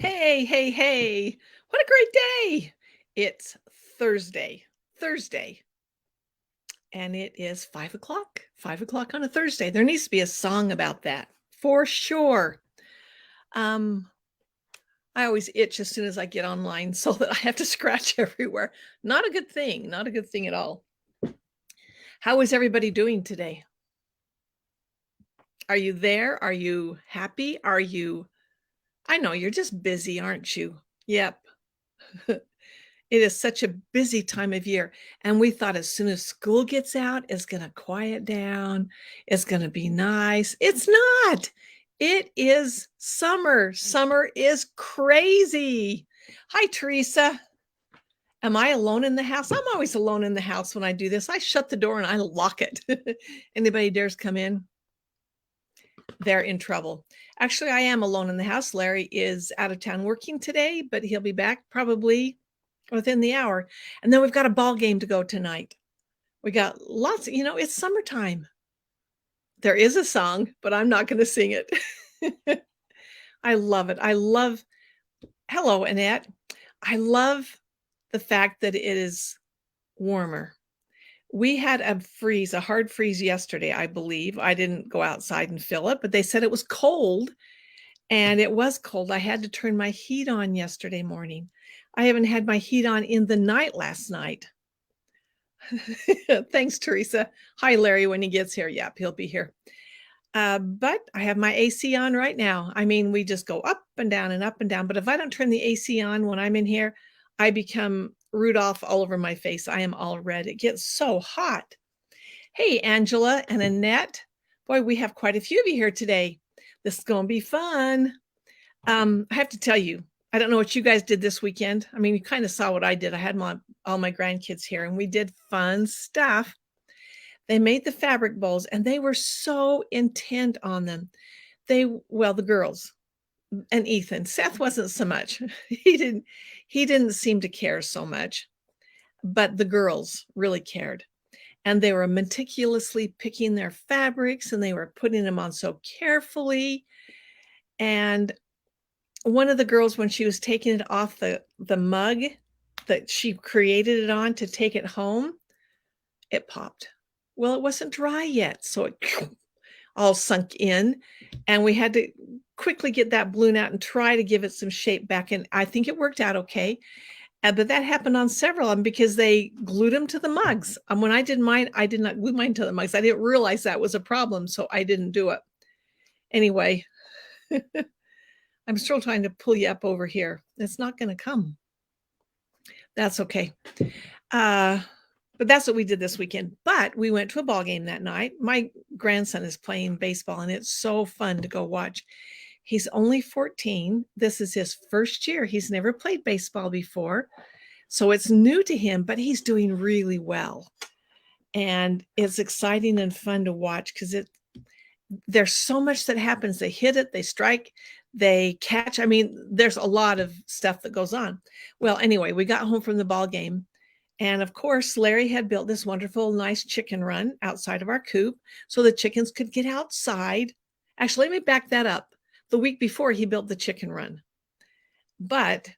Hey, hey, hey. What a great day. It's Thursday. Thursday. And it is 5 o'clock. 5 o'clock on a Thursday. There needs to be a song about that for sure. Um, I always itch as soon as I get online so that I have to scratch everywhere. Not a good thing. Not a good thing at all. How is everybody doing today? Are you there? Are you happy? I know you're just busy, aren't you? Yep. It is such a busy time of year, and we thought as soon as school gets out, it's gonna quiet down, it's gonna be nice. It's not. It is summer. Summer is crazy. Hi, Teresa. Am I alone in the house? I'm always alone in the house when I do this. I shut the door and I lock it. Anybody dares come in, they're in trouble. Actually, I am alone in the house. Larry is out of town working today, but he'll be back probably within the hour. And then we've got a ball game to go tonight. We got lots, it's summertime. There is a song, but I'm not going to sing it. I love it. Hello, Annette. I love the fact that it is warmer. We had a hard freeze yesterday, I believe. I didn't go outside and fill it, but they said it was cold. And it was cold. I had to turn my heat on yesterday morning. I haven't had my heat on in the night last night. Thanks, Teresa. Hi, Larry, when he gets here. Yep, he'll be here. But I have my AC on right now. I mean, we just go up and down and up and down. But if I don't turn the AC on when I'm in here, I become Rudolph all over my face. I am all red. It gets so hot. Hey, Angela and Annette. Boy, we have quite a few of you here today. This is going to be fun. I have to tell you, I don't know what you guys did this weekend. I mean, you kind of saw what I did. I had all my grandkids here and we did fun stuff. They made the fabric bowls and they were so intent on them. The girls and Ethan. Seth wasn't so much. He didn't seem to care so much, but the girls really cared. And they were meticulously picking their fabrics and they were putting them on so carefully. And one of the girls, when she was taking it off the mug that she created it on to take it home, it popped. Well, it wasn't dry yet, so it all sunk in, and we had to quickly get that balloon out and try to give it some shape back. And I think it worked out okay. But that happened on several of them because they glued them to the mugs. When I did mine, I did not glue mine to the mugs. I didn't realize that was a problem, so I didn't do it. Anyway, I'm still trying to pull you up over here. It's not going to come. That's okay. But that's what we did this weekend. But we went to a ball game that night. My grandson is playing baseball, and it's so fun to go watch. He's only 14. This is his first year. He's never played baseball before. So it's new to him, but he's doing really well. And it's exciting and fun to watch because there's so much that happens. They hit it, they strike, they catch. I mean, there's a lot of stuff that goes on. Well, anyway, we got home from the ball game. And of course, Larry had built this wonderful, nice chicken run outside of our coop so the chickens could get outside. Actually, let me back that up. The week before, he built the chicken run. But,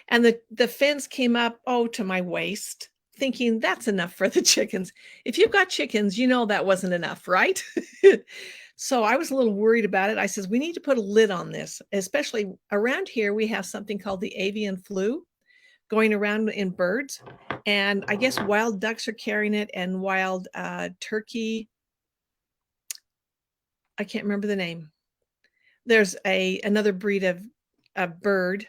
and the fence came up, to my waist, thinking that's enough for the chickens. If you've got chickens, you know that wasn't enough, right? So I was a little worried about it. I says, we need to put a lid on this, especially around here. We have something called the avian flu going around in birds. And I guess wild ducks are carrying it and wild turkey. I can't remember the name. There's another breed of a bird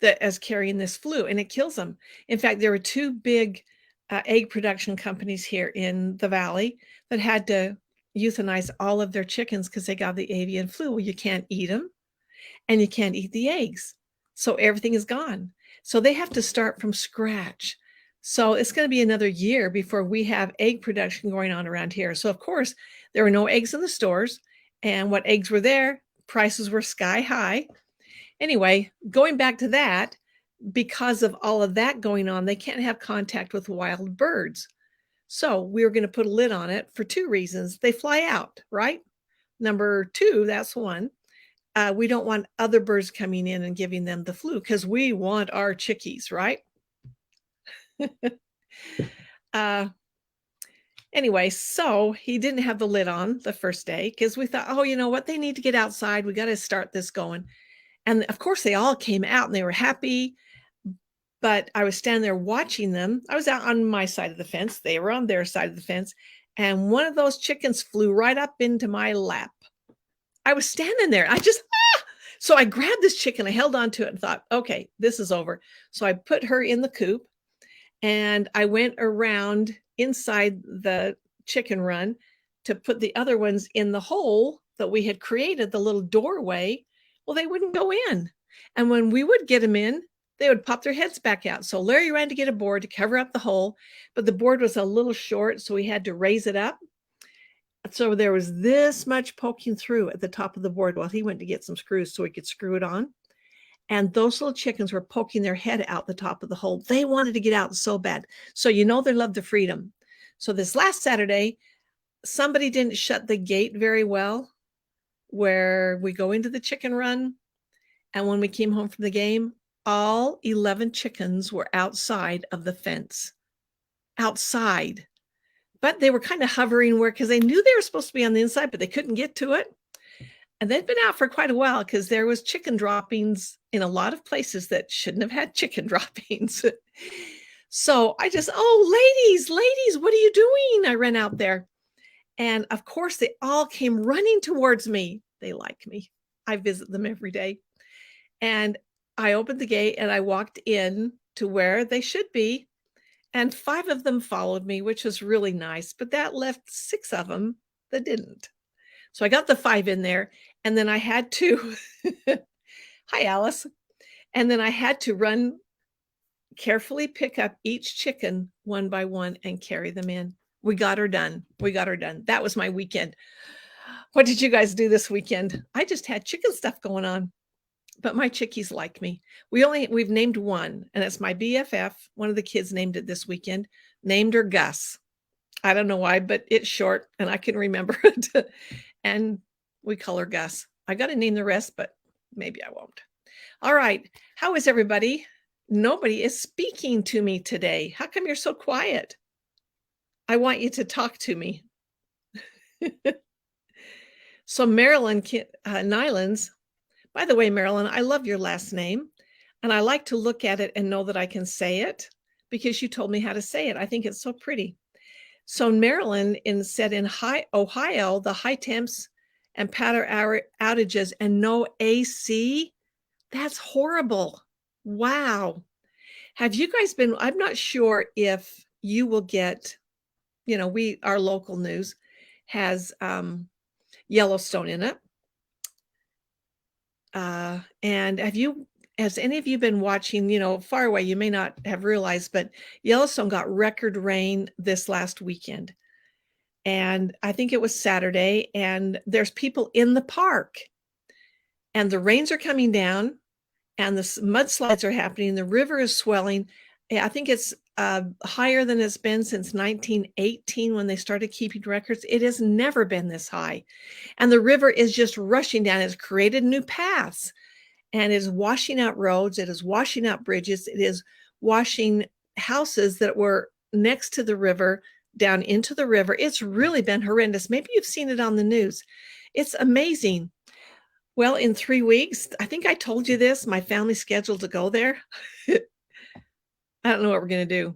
that is carrying this flu and it kills them. In fact, there were two big egg production companies here in the valley that had to euthanize all of their chickens because they got the avian flu. Well, you can't eat them and you can't eat the eggs. So everything is gone. So they have to start from scratch. So it's going to be another year before we have egg production going on around here. So of course, there were no eggs in the stores. And what eggs were there, prices were sky high. Anyway, going back to that, because of all of that going on, they can't have contact with wild birds. So we were going to put a lid on it for two reasons. They fly out, right? Number two, that's one. we don't want other birds coming in and giving them the flu because we want our chickies, right? uh, anyway, so he didn't have the lid on the first day because we thought, oh, you know what? They need to get outside. We got to start this going. And of course, they all came out and they were happy. But I was standing there watching them. I was out on my side of the fence. They were on their side of the fence. And one of those chickens flew right up into my lap. I was standing there. So I grabbed this chicken. I held on to it and thought, okay, this is over. So I put her in the coop and I went around inside the chicken run to put the other ones in the hole that we had created, the little doorway. Well, they wouldn't go in. And when we would get them in, they would pop their heads back out. So Larry ran to get a board to cover up the hole, but the board was a little short, so we had to raise it up. So there was this much poking through at the top of the board while he went to get some screws so he could screw it on. And those little chickens were poking their head out the top of the hole. They wanted to get out so bad. So you know they love the freedom. So this last Saturday, somebody didn't shut the gate very well where we go into the chicken run. And when we came home from the game, all 11 chickens were outside of the fence. Outside. But they were kind of hovering because they knew they were supposed to be on the inside, but they couldn't get to it. And they'd been out for quite a while because there was chicken droppings in a lot of places that shouldn't have had chicken droppings. So I just, ladies, what are you doing? I ran out there. And of course, they all came running towards me. They like me. I visit them every day. And I opened the gate and I walked in to where they should be. And 5 of them followed me, which was really nice. But that left 6 of them that didn't. So I got the 5 in there. And then I had to, hi, Alice. And then I had to run, carefully pick up each chicken one by one and carry them in. We got her done. That was my weekend. What did you guys do this weekend? I just had chicken stuff going on. But my chickies like me. We've named one, and it's my BFF. One of the kids named it this weekend, named her Gus. I don't know why, but it's short and I can remember it. And we call her Gus. I got to name the rest, but maybe I won't. All right. How is everybody? Nobody is speaking to me today. How come you're so quiet? I want you to talk to me. So Marilyn Nylans, by the way, Marilyn, I love your last name, and I like to look at it and know that I can say it because you told me how to say it. I think it's so pretty. So Marilyn said in Ohio, the high temps and power outages and no AC, that's horrible. Wow. Have you guys been, I'm not sure if you will get, our local news has Yellowstone in it. And has any of you been watching, far away, you may not have realized, but Yellowstone got record rain this last weekend. And I think it was Saturday, and there's people in the park and the rains are coming down and the mudslides are happening. The river is swelling. I think it's higher than it's been since 1918 when they started keeping records. It has never been this high. And the river is just rushing down. It's created new paths and is washing out roads. It is washing out bridges. It is washing houses that were next to the river down into the river. It's really been horrendous. Maybe you've seen it on the news. It's amazing. Well, in 3 weeks, I think I told you this, my family's scheduled to go there. I don't know what we're going to do.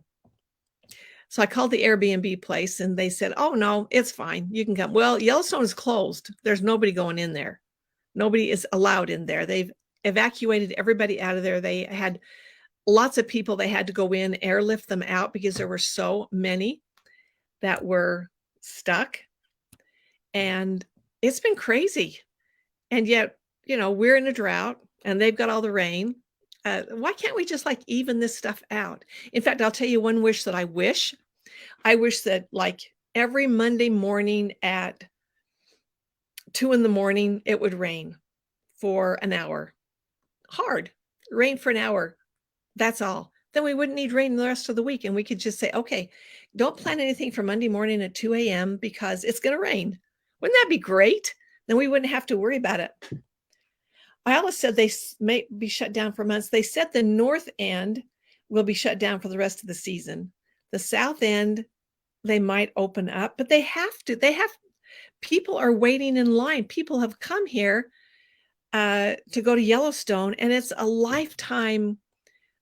So I called the Airbnb place and they said, oh, no, it's fine. You can come. Well, Yellowstone is closed. There's nobody going in there. Nobody is allowed in there. They've evacuated everybody out of there. They had lots of people. They had to go in, airlift them out because there were so many that were stuck. And it's been crazy. And yet, we're in a drought and they've got all the rain. Why can't we just even this stuff out? In fact, I'll tell you one wish that I wish. I wish that every Monday morning at 2 a.m, it would rain for an hour. Hard. Rain for an hour. That's all. Then we wouldn't need rain the rest of the week. And we could just say, okay, don't plan anything for Monday morning at 2 a.m. because it's going to rain. Wouldn't that be great? Then we wouldn't have to worry about it. Alice said they may be shut down for months. They said the north end will be shut down for the rest of the season. The south end, they might open up, but they have to. People are waiting in line. People have come here to go to Yellowstone, and it's a lifetime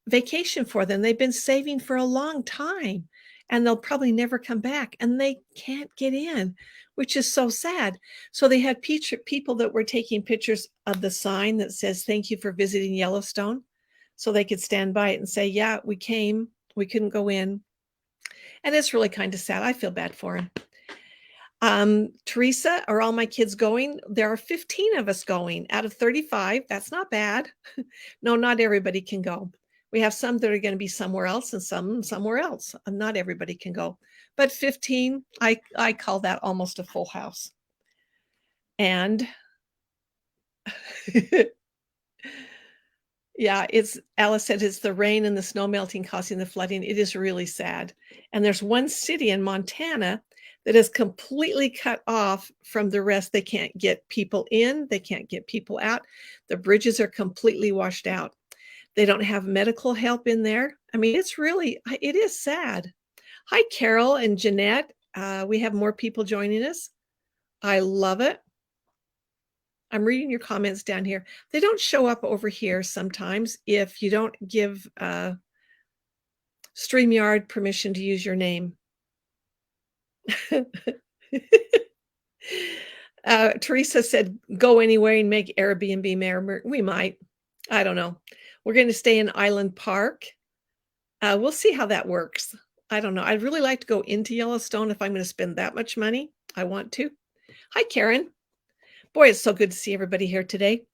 vacation for them. They've been saving for a long time, and they'll probably never come back, and they can't get in, which is so sad. So they had people that were taking pictures of the sign that says, "Thank you for visiting Yellowstone," so they could stand by it and say, "Yeah, we came. We couldn't go in." And it's really kind of sad. I feel bad for them. Teresa, are all my kids going? There are 15 of us going out of 35. That's not bad. No, not everybody can go. We have some that are going to be somewhere else and some somewhere else. Not everybody can go. But 15, I call that almost a full house. And yeah, Alice said it's the rain and the snow melting causing the flooding. It is really sad. And there's one city in Montana that is completely cut off from the rest. They can't get people in. They can't get people out. The bridges are completely washed out. They don't have medical help in there. I mean, it is sad. Hi, Carol and Jeanette. We have more people joining us. I love it. I'm reading your comments down here. They don't show up over here sometimes if you don't give StreamYard permission to use your name. Teresa said, go anyway and make Airbnb more. We might. I don't know. We're going to stay in Island Park. We'll see how that works. I don't know. I'd really like to go into Yellowstone if I'm going to spend that much money. I want to. Hi, Karen. Boy, it's so good to see everybody here today.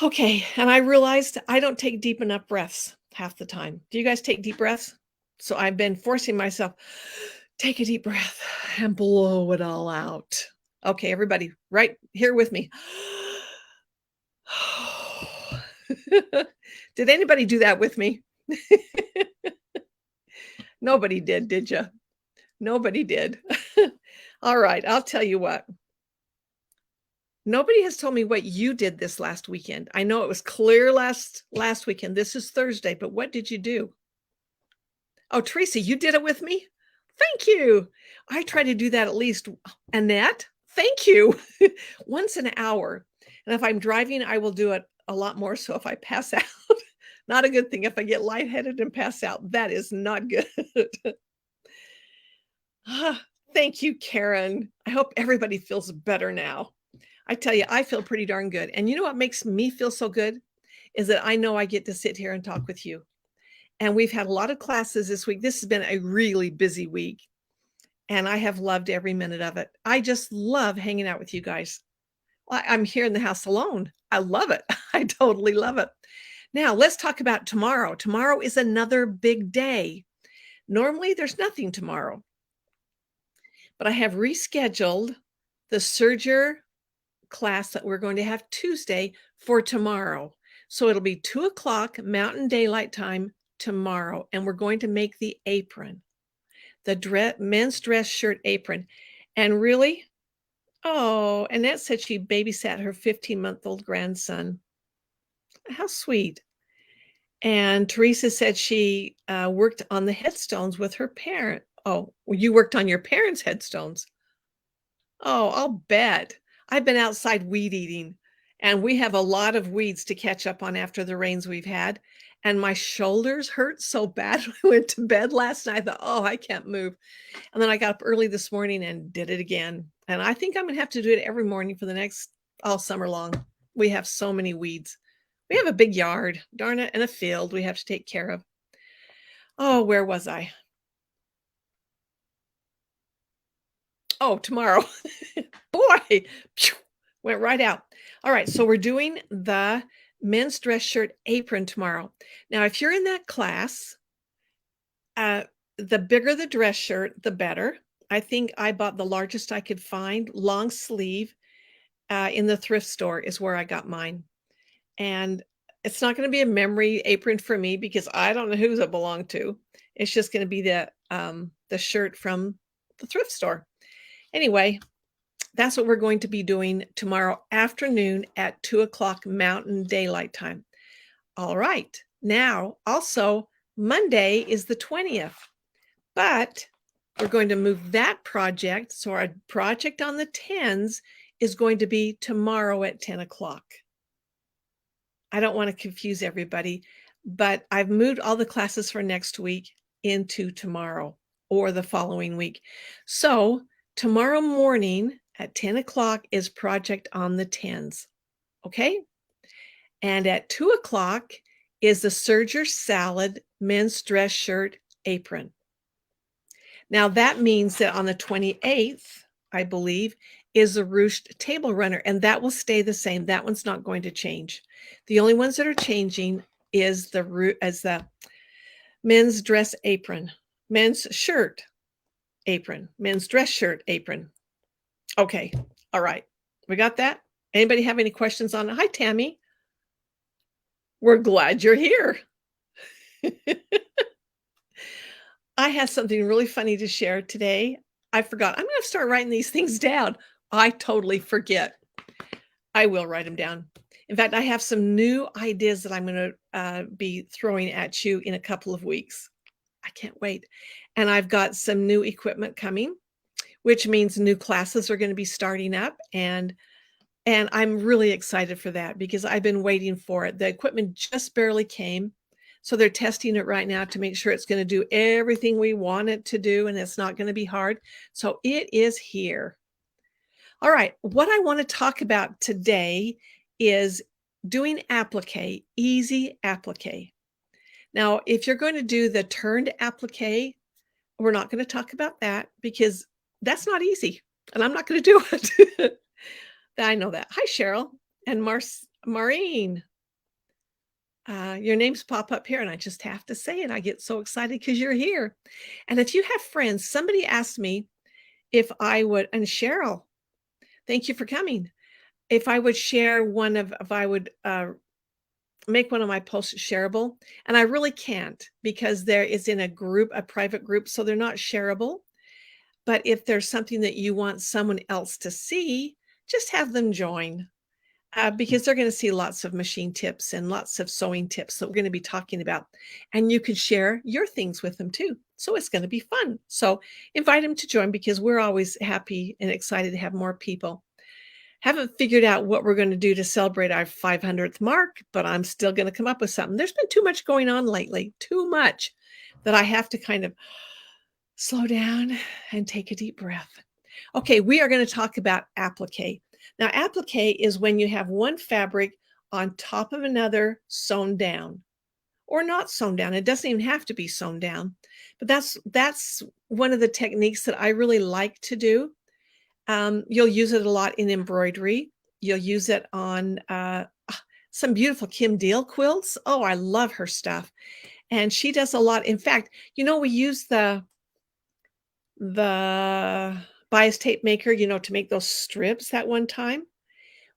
Okay, and I realized I don't take deep enough breaths half the time. Do you guys take deep breaths? So I've been forcing myself, take a deep breath and blow it all out. Okay, everybody, right here with me. Did anybody do that with me? Nobody did you? Nobody did. All right, I'll tell you what. Nobody has told me what you did this last weekend. I know it was clear last weekend. This is Thursday, but what did you do? Oh, Teresa, you did it with me? Thank you. I try to do that at least. Annette, thank you. Once an hour. And if I'm driving, I will do it a lot more. So if I pass out, not a good thing. If I get lightheaded and pass out, that is not good. Thank you, Karen. I hope everybody feels better now. I tell you, I feel pretty darn good. And you know what makes me feel so good is that I know I get to sit here and talk with you. And we've had a lot of classes this week. This has been a really busy week. And I have loved every minute of it. I just love hanging out with you guys. I'm here in the house alone. I love it. I totally love it. Now, let's talk about tomorrow. Tomorrow is another big day. Normally, there's nothing tomorrow. But I have rescheduled the Serger class that we're going to have Tuesday for tomorrow. So it'll be 2:00 Mountain Daylight Time tomorrow. And we're going to make the apron, the men's dress shirt apron. And really, oh, Annette said she babysat her 15-month-old grandson. How sweet. And Teresa said she worked on the headstones with her parent. Oh, you worked on your parents' headstones. Oh, I'll bet. I've been outside weed eating, and we have a lot of weeds to catch up on after the rains we've had. And my shoulders hurt so bad when I went to bed last night. I thought, oh, I can't move. And then I got up early this morning and did it again. And I think I'm going to have to do it every morning for the next all summer long. We have so many weeds. We have a big yard, darn it, and a field we have to take care of. Oh, where was I? Oh, tomorrow. Boy, went right out. All right, so we're doing the men's dress shirt apron tomorrow. Now, if you're in that class, the bigger the dress shirt, the better. I think I bought the largest I could find, long sleeve, in the thrift store is where I got mine. And it's not going to be a memory apron for me because I don't know whose it belonged to. It's just going to be the shirt from the thrift store. Anyway, That's what we're going to be doing tomorrow afternoon at 2 o'clock Mountain Daylight Time. All right. Now, also, Monday is the 20th, but we're going to move that project. So our project on the 10s is going to be tomorrow at 10 o'clock. I don't want to confuse everybody, but I've moved all the classes for next week into tomorrow or the following week. So tomorrow morning at 10 o'clock is project on the 10s. Okay. And at 2 o'clock is the Serger Salad men's dress shirt apron. Now that means that on the 28th, I believe, is the Ruched table runner, and that will stay the same. That one's not going to change. The only ones that are changing is the men's dress apron, men's shirt apron, men's dress shirt apron. Okay. All right. We got that? Anybody have any questions on it? Hi, Tammy. We're glad you're here. I have something really funny to share today. I forgot. I'm going to start writing these things down. I totally forget. I will write them down. In fact, I have some new ideas that I'm going to be throwing at you in a couple of weeks. I can't wait. And I've got some new equipment coming, which means new classes are going to be starting up. And I'm really excited for that because I've been waiting for it. The equipment just barely came. So they're testing it right now to make sure it's going to do everything we want it to do, and it's not going to be hard. So it is here. All right. What I want to talk about today is doing applique, easy applique. Now, if you're going to do the turned applique, we're not going to talk about that because that's not easy, and I'm not going to do it. I know that. Hi, Cheryl and Maureen. Your names pop up here, and I just have to say it. I get so excited because you're here. And if you have friends, somebody asked me if I would, and Cheryl, thank you for coming. If I would share if I would make one of my posts shareable, and I really can't because there is in a group, a private group, so they're not shareable. But if there's something that you want someone else to see, just have them join because they're going to see lots of machine tips and lots of sewing tips that we're going to be talking about. And you could share your things with them too. So it's going to be fun. So invite them to join because we're always happy and excited to have more people. Haven't figured out what we're going to do to celebrate our 500th mark, but I'm still going to come up with something. There's been too much going on lately, too much that I have to kind of slow down and take a deep breath. Okay, we are going to talk about applique. Now, applique is when you have one fabric on top of another sewn down or not sewn down. It doesn't even have to be sewn down, but that's one of the techniques that I really like to do. You'll use it a lot in embroidery. You'll use it on some beautiful Kim Deal quilts. Oh, I love her stuff. And she does a lot. In fact, we use the bias tape maker, to make those strips that one time.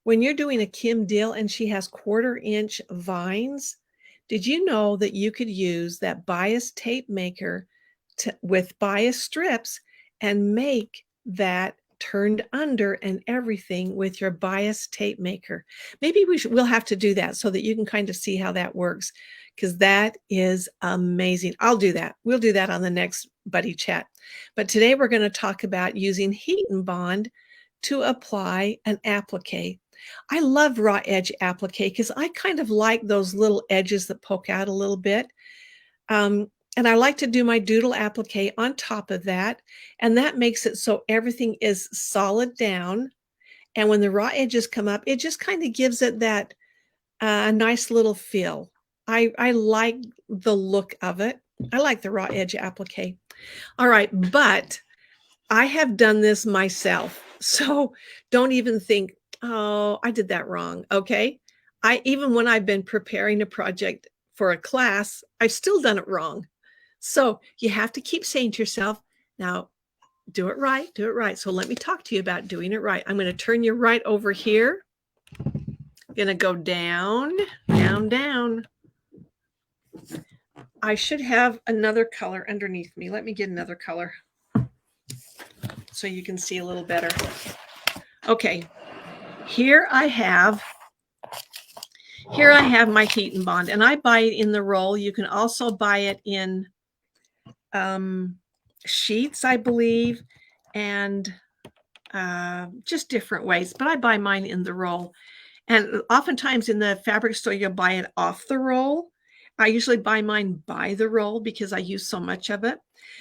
When you're doing a Kim Deal and she has 1/4-inch vines, did you know that you could use that bias tape maker with bias strips and make that turned under and everything with your bias tape maker? Maybe we'll have to do that so that you can kind of see how that works, because that is amazing. I'll do that. We'll do that on the next buddy chat. But today we're going to talk about using heat and bond to apply an applique. I love raw edge applique because I kind of like those little edges that poke out a little bit. And I like to do my doodle applique on top of that. And that makes it so everything is solid down. And when the raw edges come up, it just kind of gives it that nice little feel. I like the look of it. I like the raw edge applique. All right, but I have done this myself. So don't even think, oh, I did that wrong. Okay. Even when I've been preparing a project for a class, I've still done it wrong. So you have to keep saying to yourself, now do it right, do it right. So let me talk to you about doing it right. I'm going to turn you right over here. I'm going to go down, down, down. I should have another color underneath me. Let me get another color so you can see a little better. Okay, here I have my heat and bond, and I buy it in the roll. You can also buy it in sheets, I believe, and just different ways, but I buy mine in the roll. And oftentimes in the fabric store, you'll buy it off the roll. I usually buy mine by the roll because I use so much of it.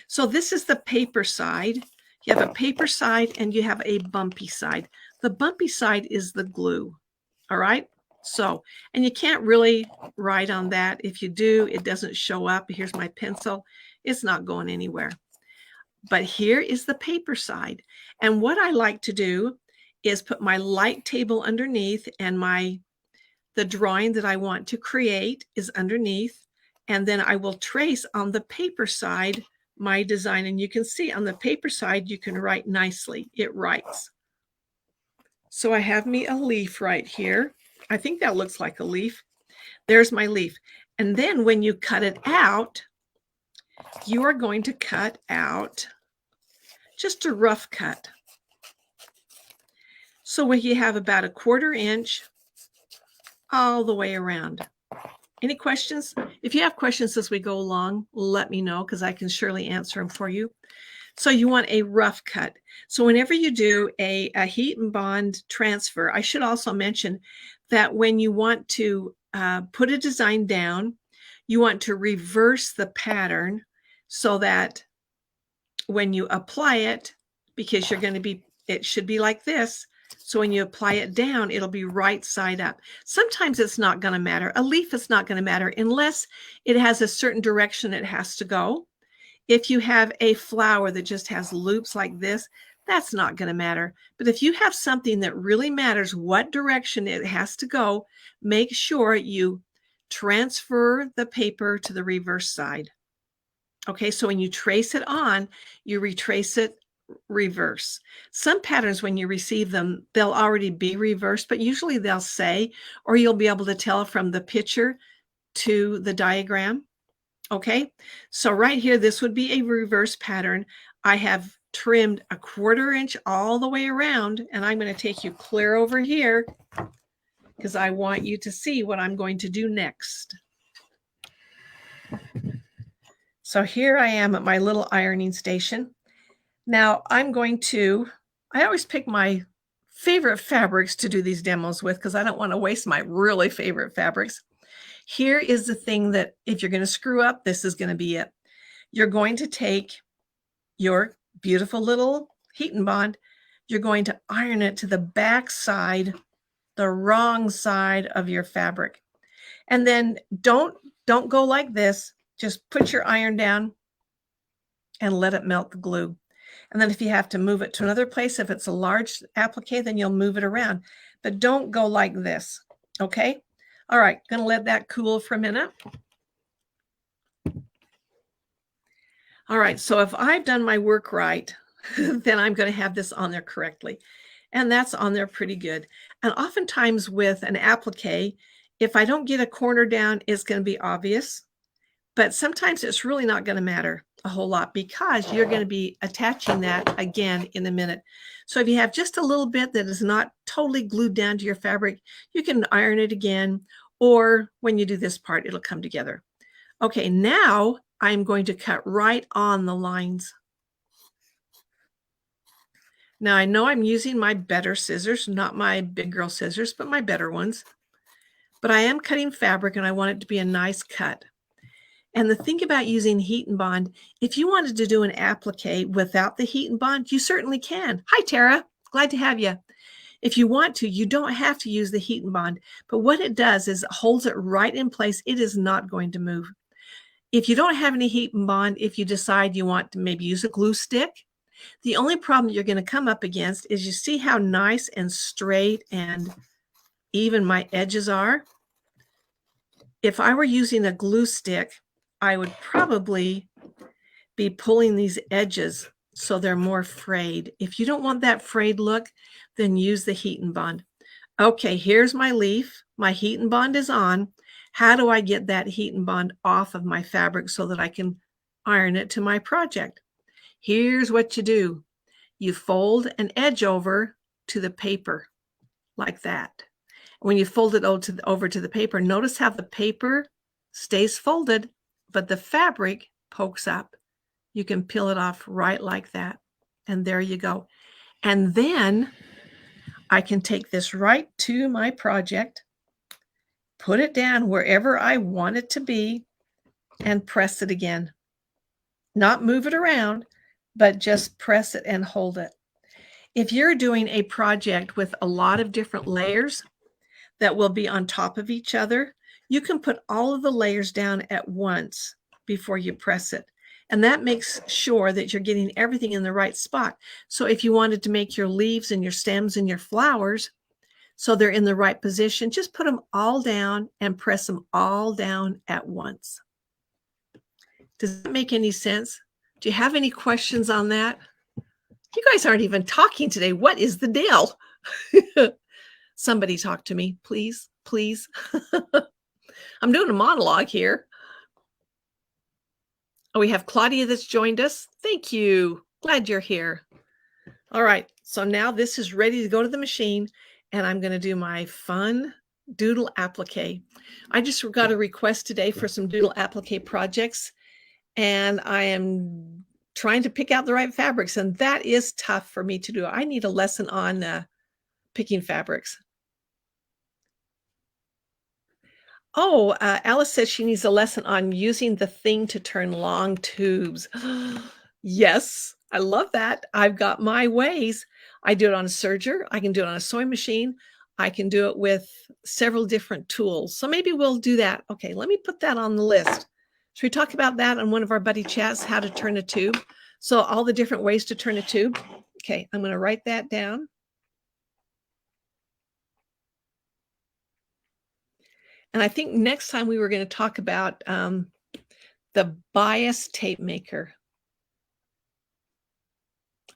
So this is the paper side. You have a paper side and you have a bumpy side. The bumpy side is the glue. All right. So, and you can't really write on that. If you do, it doesn't show up. Here's my pencil. It's not going anywhere. But here is the paper side. And what I like to do is put my light table underneath, and the drawing that I want to create is underneath. And then I will trace on the paper side my design. And you can see on the paper side, you can write nicely. It writes. So I have me a leaf right here. I think that looks like a leaf. There's my leaf. And then when you cut it out, you are going to cut out just a rough cut. So you have about a 1/4 inch all the way around. Any questions? If you have questions as we go along, let me know because I can surely answer them for you. So you want a rough cut. So whenever you do a heat and bond transfer, I should also mention that when you want to put a design down, you want to reverse the pattern so that when you apply it, because it should be like this. So when you apply it down, it'll be right side up. Sometimes it's not going to matter. A leaf is not going to matter unless it has a certain direction it has to go. If you have a flower that just has loops like this, that's not going to matter. But if you have something that really matters what direction it has to go, make sure you transfer the paper to the reverse side. Okay, so when you trace it on, you retrace it reverse. Some patterns, when you receive them, they'll already be reversed, but usually they'll say, or you'll be able to tell from the picture to the diagram. Okay, so right here, this would be a reverse pattern. I have trimmed a 1/4 inch all the way around, and I'm going to take you clear over here because I want you to see what I'm going to do next. So here I am at my little ironing station. Now I always pick my favorite fabrics to do these demos with because I don't want to waste my really favorite fabrics. Here is the thing that if you're going to screw up, this is going to be it. You're going to take your beautiful little heat and bond. You're going to iron it to the back side, the wrong side of your fabric. And then don't go like this. Just put your iron down and let it melt the glue. And then if you have to move it to another place, if it's a large applique, then you'll move it around. But don't go like this, okay? All right, going to let that cool for a minute. All right, so if I've done my work right, then I'm going to have this on there correctly. And that's on there pretty good. And oftentimes with an applique, if I don't get a corner down, it's going to be obvious. But sometimes it's really not going to matter a whole lot because you're going to be attaching that again in a minute. So if you have just a little bit that is not totally glued down to your fabric, you can iron it again, or when you do this part, it'll come together. Okay, now I'm going to cut right on the lines. Now I know I'm using my better scissors, not my big girl scissors, but my better ones. But I am cutting fabric and I want it to be a nice cut. And the thing about using heat and bond, if you wanted to do an applique without the heat and bond, you certainly can. Hi, Tara. Glad to have you. If you want to, you don't have to use the heat and bond. But what it does is it holds it right in place. It is not going to move. If you don't have any heat and bond, if you decide you want to maybe use a glue stick, the only problem you're going to come up against is you see how nice and straight and even my edges are. If I were using a glue stick, I would probably be pulling these edges so they're more frayed. If you don't want that frayed look, then use the heat and bond. Okay, here's my leaf. My heat and bond is on. How do I get that heat and bond off of my fabric so that I can iron it to my project? Here's what you do. You fold an edge over to the paper like that. When you fold it over to the paper, notice how the paper stays folded, but the fabric pokes up. You can peel it off right like that. And there you go. And then I can take this right to my project, put it down wherever I want it to be, and press it again. Not move it around, but just press it and hold it. If you're doing a project with a lot of different layers that will be on top of each other, you can put all of the layers down at once before you press it. And that makes sure that you're getting everything in the right spot. So if you wanted to make your leaves and your stems and your flowers so they're in the right position, just put them all down and press them all down at once. Does that make any sense? Do you have any questions on that? You guys aren't even talking today. What is the deal? Somebody talk to me, please, please. I'm doing a monologue here. Oh, we have Claudia that's joined us. Thank you. Glad you're here. All right. So now this is ready to go to the machine, and I'm going to do my fun doodle applique. I just got a request today for some doodle applique projects, and I am trying to pick out the right fabrics, and that is tough for me to do. I need a lesson on picking fabrics. Oh, Alice says she needs a lesson on using the thing to turn long tubes. Yes, I love that. I've got my ways. I do it on a serger. I can do it on a sewing machine. I can do it with several different tools. So maybe we'll do that. Okay, let me put that on the list. Should we talk about that on one of our buddy chats, how to turn a tube? So all the different ways to turn a tube. Okay, I'm going to write that down. And I think next time we were going to talk about the bias tape maker.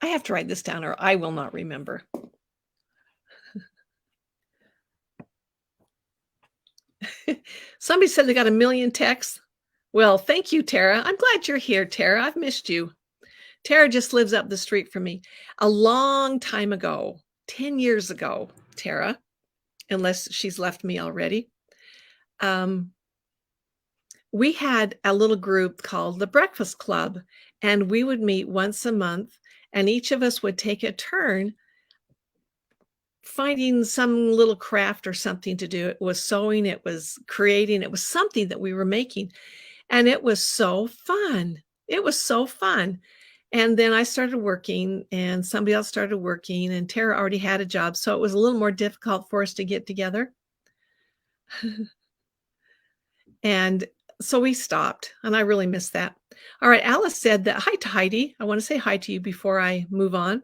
I have to write this down or I will not remember. Somebody said they got 1 million texts. Well, thank you, Tara. I'm glad you're here, Tara. I've missed you. Tara just lives up the street from me. A long time ago, 10 years ago, Tara, unless she's left me already, we had a little group called the Breakfast Club, and we would meet once a month, and each of us would take a turn finding some little craft or something to do. It was sewing, it was creating, it was something that we were making, and it was so fun. It was so fun. And then I started working, and somebody else started working, and Tara already had a job, so it was a little more difficult for us to get together. And so we stopped, and I really miss that. All right, Alice said that, hi to Heidi. I want to say hi to you before I move on.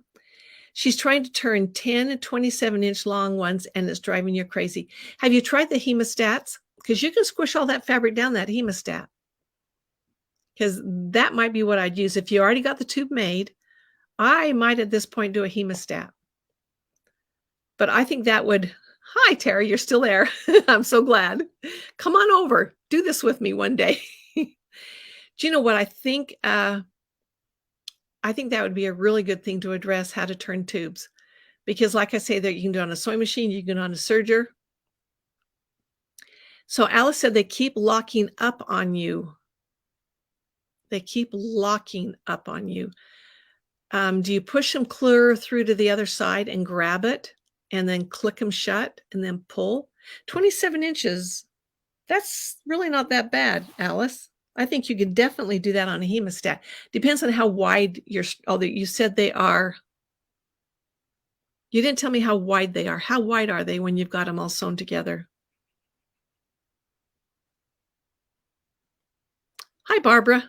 She's trying to turn 10 and 27-inch long ones, and it's driving you crazy. Have you tried the hemostats? Because you can squish all that fabric down that hemostat. Because that might be what I'd use. If you already got the tube made, I might at this point do a hemostat. But I think that would... Hi, Terry, you're still there. I'm so glad. Come on over. Do this with me one day. Do you know what I think? I think that would be a really good thing to address, how to turn tubes. Because like I say, that you can do it on a sewing machine, you can do it on a serger. So Alice said they keep locking up on you. They keep locking up on you. Do you push them clear through to the other side and grab it and then click them shut and then pull? 27 inches, that's really not that bad, Alice. I think you could definitely do that on a hemostat. Depends on how wide although you said they are. You didn't tell me how wide they are. How wide are they when you've got them all sewn together? Hi, Barbara.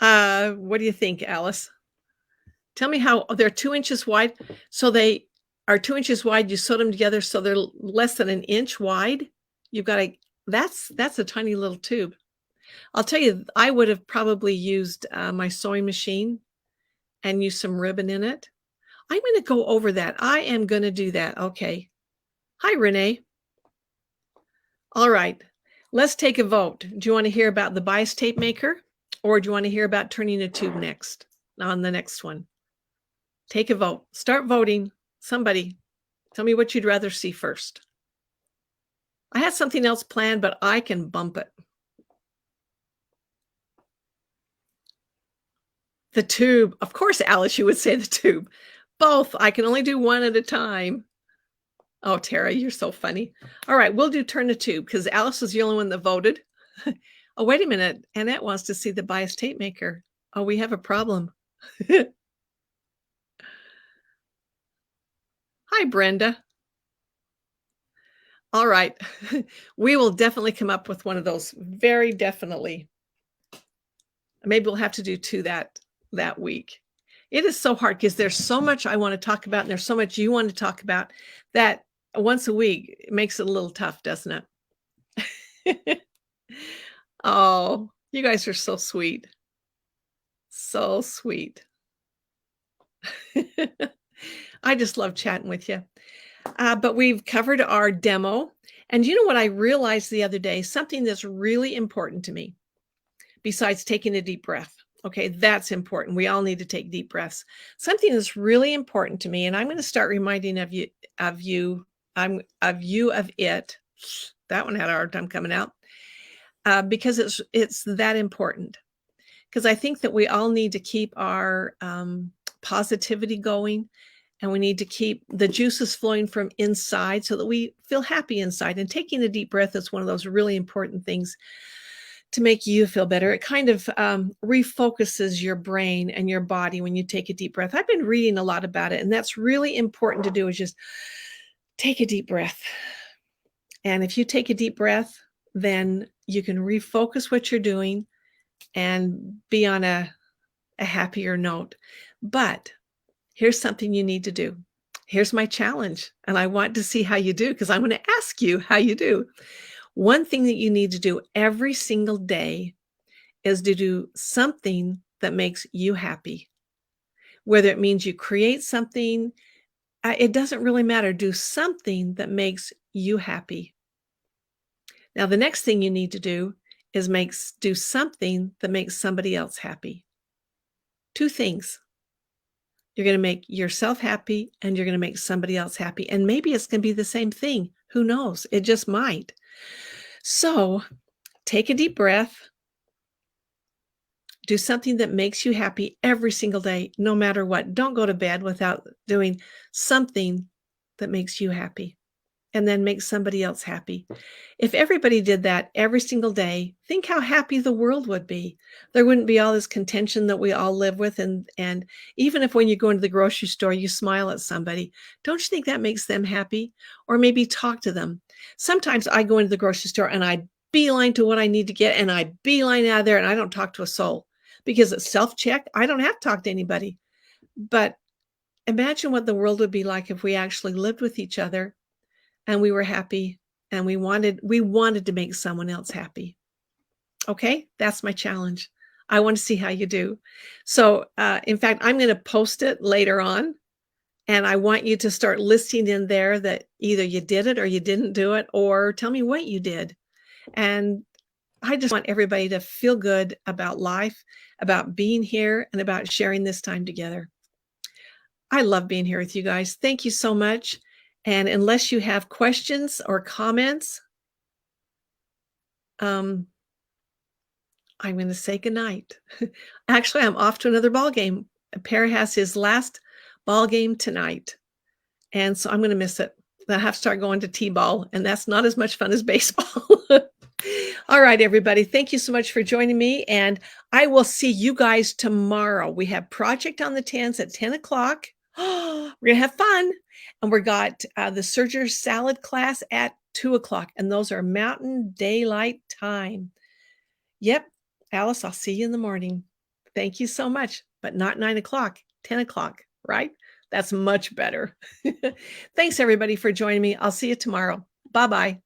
What do you think, Alice? Tell me how they're 2 inches wide. So they are 2 inches wide. You sew them together so they're less than an inch wide. You've got that's a tiny little tube. I'll tell you, I would have probably used my sewing machine and used some ribbon in it. I'm going to go over that. I am going to do that. Okay. Hi, Renee. All right. Let's take a vote. Do you want to hear about the bias tape maker Or do you want to hear about turning a tube next on the next one? Take a vote. Start voting. Somebody, tell me what you'd rather see first. I had something else planned, but I can bump it. The tube. Of course, Alice, you would say the tube. Both. I can only do one at a time. Oh, Tara, you're so funny. All right, we'll do turn the tube because Alice was the only one that voted. Oh, wait a minute. Annette wants to see the biased tape maker. Oh, we have a problem. Hi, Brenda. All right. We will definitely come up with one of those. Very definitely. Maybe we'll have to do two that week. It is so hard because there's so much I want to talk about and there's so much you want to talk about that once a week it makes it a little tough, doesn't it? Oh, you guys are so sweet. So sweet. I just love chatting with you. But we've covered our demo. And you know what I realized the other day? Something that's really important to me, besides taking a deep breath. Okay, that's important. We all need to take deep breaths. Something that's really important to me, and I'm going to start reminding of it. That one had a hard time coming out because it's that important. Because I think that we all need to keep our positivity going, and we need to keep the juices flowing from inside so that we feel happy inside. And taking a deep breath is one of those really important things to make you feel better. It kind of refocuses your brain and your body when you take a deep breath. I've been reading a lot about it, and that's really important to do, is just take a deep breath. And if you take a deep breath, then you can refocus what you're doing and be on a happier note. But here's something you need to do. Here's my challenge, and I want to see how you do because I'm going to ask you how you do. One thing that you need to do every single day is to do something that makes you happy. Whether it means you create something, it doesn't really matter. Do something that makes you happy. Now, the next thing you need to do is do something that makes somebody else happy. Two things. You're going to make yourself happy and you're going to make somebody else happy. And maybe it's going to be the same thing. Who knows? It just might. So take a deep breath. Do something that makes you happy every single day, no matter what. Don't go to bed without doing something that makes you happy. And then make somebody else happy. If everybody did that every single day, think how happy the world would be. There wouldn't be all this contention that we all live with. And even if when you go into the grocery store, you smile at somebody, don't you think that makes them happy? Or maybe talk to them. Sometimes I go into the grocery store and I beeline to what I need to get and I beeline out of there and I don't talk to a soul because it's self-check. I don't have to talk to anybody. But imagine what the world would be like if we actually lived with each other and we were happy, and we wanted to make someone else happy. Okay, that's my challenge. I want to see how you do. So, in fact, I'm going to post it later on, and I want you to start listing in there that either you did it or you didn't do it, or tell me what you did. And I just want everybody to feel good about life, about being here, and about sharing this time together. I love being here with you guys. Thank you so much. And unless you have questions or comments, I'm going to say goodnight. Actually, I'm off to another ball game. Perry has his last ball game tonight. And so I'm going to miss it. I have to start going to T-ball, and that's not as much fun as baseball. All right, everybody. Thank you so much for joining me. And I will see you guys tomorrow. We have Project on the 10s at 10 o'clock. We're going to have fun. And we got the Surger Salad class at 2 o'clock. And those are Mountain Daylight Time. Yep. Alice, I'll see you in the morning. Thank you so much. But not 9 o'clock, 10 o'clock, right? That's much better. Thanks, everybody, for joining me. I'll see you tomorrow. Bye-bye.